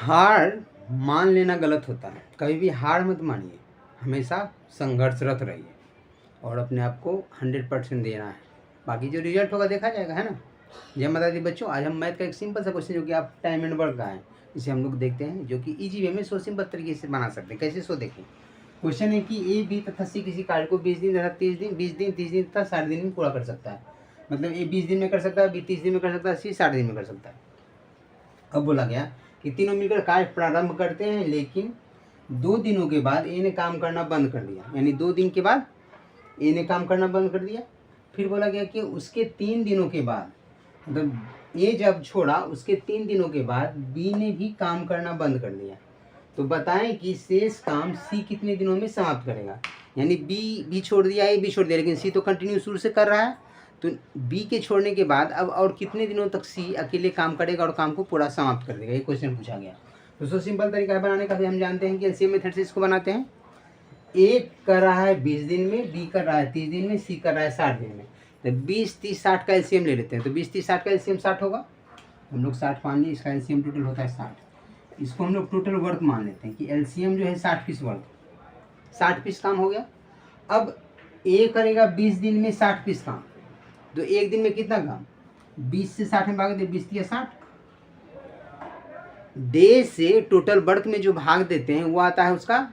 हार मान लेना गलत होता है। कभी भी हार मत मानिए, हमेशा संघर्षरत रहिए और अपने आप को 100% देना है। बाकी जो रिजल्ट होगा देखा जाएगा, है ना। जय माता दी बच्चों। आज हम मैथ का एक सिंपल सा क्वेश्चन जो कि आप टाइम एंड वर्क का है, इसे हम लोग देखते हैं, जो कि इजी वे में सो सिंपल तरीके से बना सकते हैं। कैसे सो देखें। क्वेश्चन है कि ए बी तथा सी किसी कार्य को 20 दिन तथा 30 दिन 20 दिन 30 दिन तथा 60 दिन में पूरा कर सकता है। मतलब ए 20 दिन में कर सकता है, बी 30 दिन में कर सकता है, सी 60 दिन में कर सकता है। अब बोला गया कि तीनों मिलकर कार्य प्रारंभ करते हैं, लेकिन 2 दिनों के बाद ए ने काम करना बंद कर दिया। यानी 2 दिन के बाद ए ने काम करना बंद कर दिया। फिर बोला गया कि उसके 3 दिनों के बाद, मतलब ए जब छोड़ा उसके 3 दिनों के बाद बी ने भी काम करना बंद कर दिया। तो बताएं कि शेष काम सी कितने दिनों में समाप्त करेगा। यानी बी भी छोड़ दिया, ए भी छोड़ दिया, लेकिन सी तो कंटिन्यू शुरू से कर रहा है। तो बी के छोड़ने के बाद अब और कितने दिनों तक सी अकेले काम करेगा और काम को पूरा समाप्त कर देगा, ये क्वेश्चन पूछा गया। दोस्तों सिंपल तरीका है बनाने का। हम जानते हैं कि एलसीएम मेथड से इसको बनाते हैं। ए कर रहा है 20 दिन में, बी कर रहा है 30 दिन में, सी कर रहा है 60 दिन में। तो 20 30 60 का एलसीएम ले लेते हैं। तो 20 30 60 का एलसीएम 60 होगा। हम लोग 60 मान लिए, इसका एलसीएम टोटल होता है 60। इसको हम लोग टोटल वर्क मान लेते हैं कि एलसीएम जो है 60 पीस वर्क, 60 पीस काम हो गया। अब ए करेगा 20 दिन में 60 पीस काम, तो एक दिन में कितना काम, 20 से 60 में भाग दे, 20 या 60। डे से टोटल वर्क में जो भाग देते हैं वो आता है उसका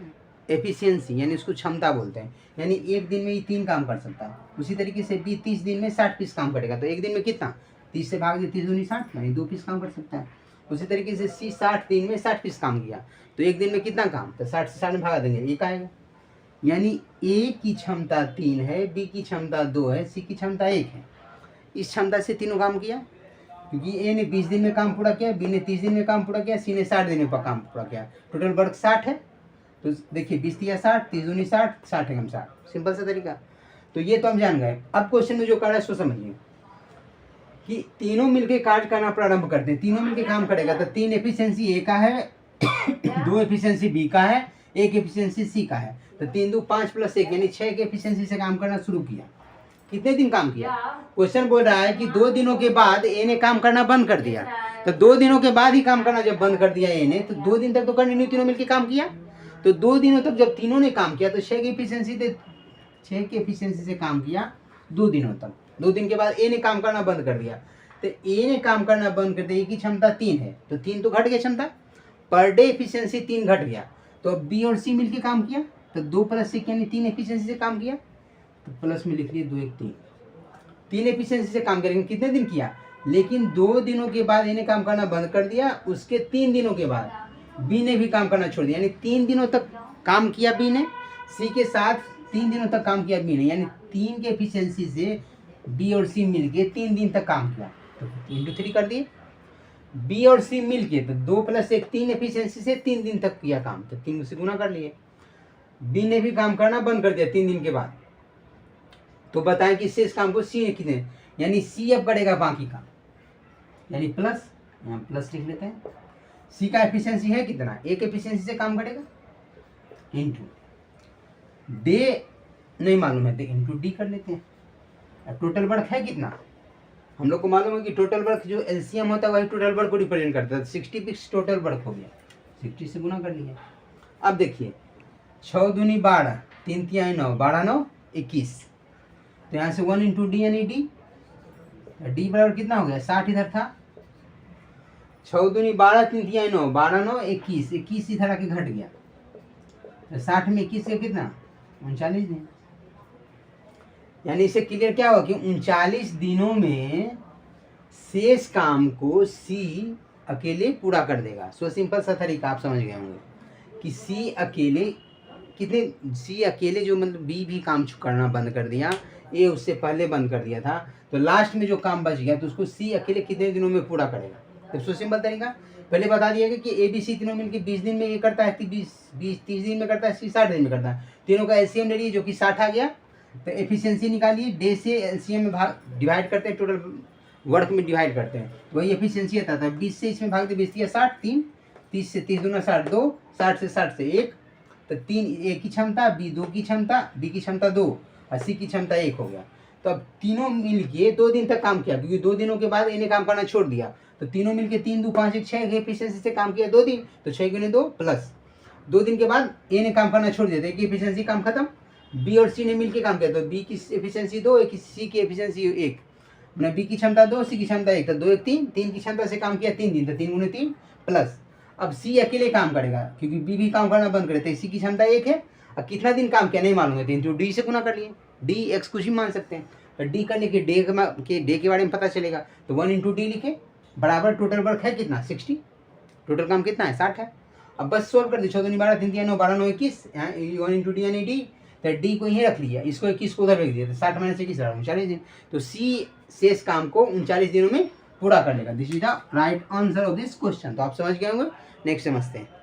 एफिशिएंसी, यानी उसको क्षमता बोलते हैं। यानी एक दिन में ये 3 काम कर सकता है। उसी तरीके से बी 30 दिन में 60 पीस काम करेगा, तो एक दिन में कितना, 30 से भाग दे, 30 दूनी 60, यानी 2 पीस काम कर सकता है। उसी तरीके से सी 60 दिन में 60 पीस काम किया, तो एक दिन में कितना काम, तो 60 से 60 में भागा देंगे, एक आएगा। यानी ए की क्षमता 3 है, बी की क्षमता 2 है, सी की क्षमता 1 है। इस क्षमता से तीनों काम किया, क्योंकि ए ने 20 दिन में काम पूरा किया, बी ने 30 दिन में काम पूरा किया, सी ने 60 दिन में काम पूरा किया। टोटल वर्क 60 है। तो देखिए 20 या 60, 30 दूनी 60, 60 एकम 60, सिंपल सा तरीका। तो ये तो हम जान गए। अब क्वेश्चन में जो कर रहा है सो समझिए कि तीनों मिलके कार्य करना प्रारंभ करते हैं। तीनों मिलके काम करेगा, तो 3 एफिशिएंसी ए का है, 2 एफिशिएंसी बी का है, 1 एफिशिएंसी सी का है। तो 3 2 5 + 1 यानी 6 के एफिशिएंसी से काम करना शुरू किया। कितने दिन काम किया, क्वेश्चन बोल रहा है कि 2 दिनों के बाद ए ने काम करना बंद कर दिया। तो 2 दिनों के बाद ही काम करना जब बंद कर दिया ए ने, तो 2 दिन तक तो कंटिन्यू तीनों मिलके काम किया। तो 2 दिनों तक जब तीनों ने काम किया, तो 6 की एफिशिएंसी से काम किया 2 दिनों तक। 2 दिन के बाद ए ने काम करना बंद कर दिया। तो ए ने काम करना बंद कर दिया, ए की क्षमता 3 है, तो 3 तो घट गया क्षमता, पर डे एफिशिएंसी 3 घट गया। तो अब बी और सी मिलके काम किया, तो 2 + 1 यानी 3 एफिशिएंसी से काम किया। तो प्लस में लिख लिए 2 1 3, 3 एफिशिएंसी से काम करेंगे। कितने दिन किया, लेकिन 2 दिनों के बाद इन्हें काम करना बंद कर दिया। उसके 3 दिनों के बाद बी ने भी काम करना छोड़ दिया, यानी 3 दिनों तक काम किया बी ने, सी के साथ 3 दिनों तक काम किया बी ने, यानी 3 के एफिशिएंसी से बी और सी मिलके 3 दिन तक काम किया। तो 3 × 3 कर दिए। बी और सी मिलके तो 2 + 1 3 एफिशिएंसी से 3 दिन तक किया काम, तो 3 से गुना कर लिए। बी ने भी काम करना बंद कर दिया 3 दिन के बाद। तो बताएं कि शेष काम को सी ने कितने, यानी सी अब करेगा बाकी काम, यानी प्लस, यहाँ प्लस लिख लेते हैं। सी का एफिशिएंसी है कितना, 1 एफिशिएंसी से काम करेगा, इंटू डे नहीं मालूम है तो इंटू डी कर लेते हैं। टोटल वर्क है कितना, हम लोग को मालूम है कि टोटल वर्क जो एलसीएम होता है वही टोटल वर्क को रिप्रेजेंट करता है। 60 पीस टोटल वर्क हो गया, 60 से गुना कर लिया। अब देखिए 6 दूनी 12, 3 तिहाई 9, 12 9 21। तो यहाँ से 1 × डी यानी डी, डी बराबर कितना हो गया, 60 इधर था, 6 दूनी 12, 3 तिहाई 9, 12 9 21, 21 इधर आके घट गया। तो 60 में 21 का कितना, 39 दिन। यानी इससे क्लियर क्या हुआ कि 39 दिनों में शेष काम को सी अकेले पूरा कर देगा। सो सिंपल सा तरीका आप समझ गए होंगे कि सी अकेले जो मतलब बी भी काम करना बंद कर दिया, ए उससे पहले बंद कर दिया था, तो लास्ट में जो काम बच गया तो उसको सी अकेले कितने दिनों में पूरा करेगा। तो सो सिंपल तरीका पहले बता दिया कि ए बी सी तीनों मिलकर 20 दिन में ये करता है, 30 दिन में करता है, सी 60 दिन में करता है। तीनों का एलसीएम ले लीजिए जो कि 60 आ गया। तो एफिशिएंसी निकालिए, डे से एलसीएम में डिवाइड करते हैं, टोटल वर्क में डिवाइड करते हैं, वही एफिशिएंसी आता था। 20 से इसमें भाग दे, 20 या 60, 3, 30 से 30 दूना 60, 2, 60 से 60 से 1, तो 3 ए की क्षमता, बी 2 की क्षमता, बी की क्षमता 2 और सी की क्षमता 1 हो गया। तो अब तीनों मिलके 2 दिन तक काम किया, क्योंकि 2 दिनों के बाद इन्हें काम करना छोड़ दिया। तो तीनों मिलके 3 2 5 1 6 एफिशिएंसी से काम किया 2 दिन, तो 6 गुने 2 प्लस 2 दिन के बाद ए ने काम करना छोड़ दिया, तो एक की एफिशिएंसी काम खत्म। बी और सी ने मिलके काम किया, तो बी की एफिशिएंसी 2, एक सी की एफिशिएंसी 1, मैंने बी की क्षमता 2, सी की क्षमता 1, तो 2 1 3, 3 की क्षमता से काम किया 3 दिन, तो 3 गुने 3 प्लस। अब सी अकेले काम करेगा क्योंकि बी भी काम करना बंद करे, तो सी की क्षमता 1 है। अब कितना दिन काम किया नहीं मालूम है, 3 तो डी से गुना कर लिए, डी एक्स कुछ भी मान सकते हैं, तो डी करने के डे के बारे में पता चलेगा, तो 1 इंटू डी लिखे बराबर टोटल वर्क है कितना 60, टोटल काम कितना है 60 है। अब बस सोल्व कर दी, 14 12 3 9 12 9 21, 1 इंटू डी यानी डी, तो डी को यहीं रख लिया, इसको 21 को उधर रख दिया, तो 60 माइनस 21 39 दिन, तो सी शेष काम को 39 दिनों में पूरा कर लेगा। This is the right answer of this question. तो आप समझ गए होंगे, नेक्स्ट समझते हैं।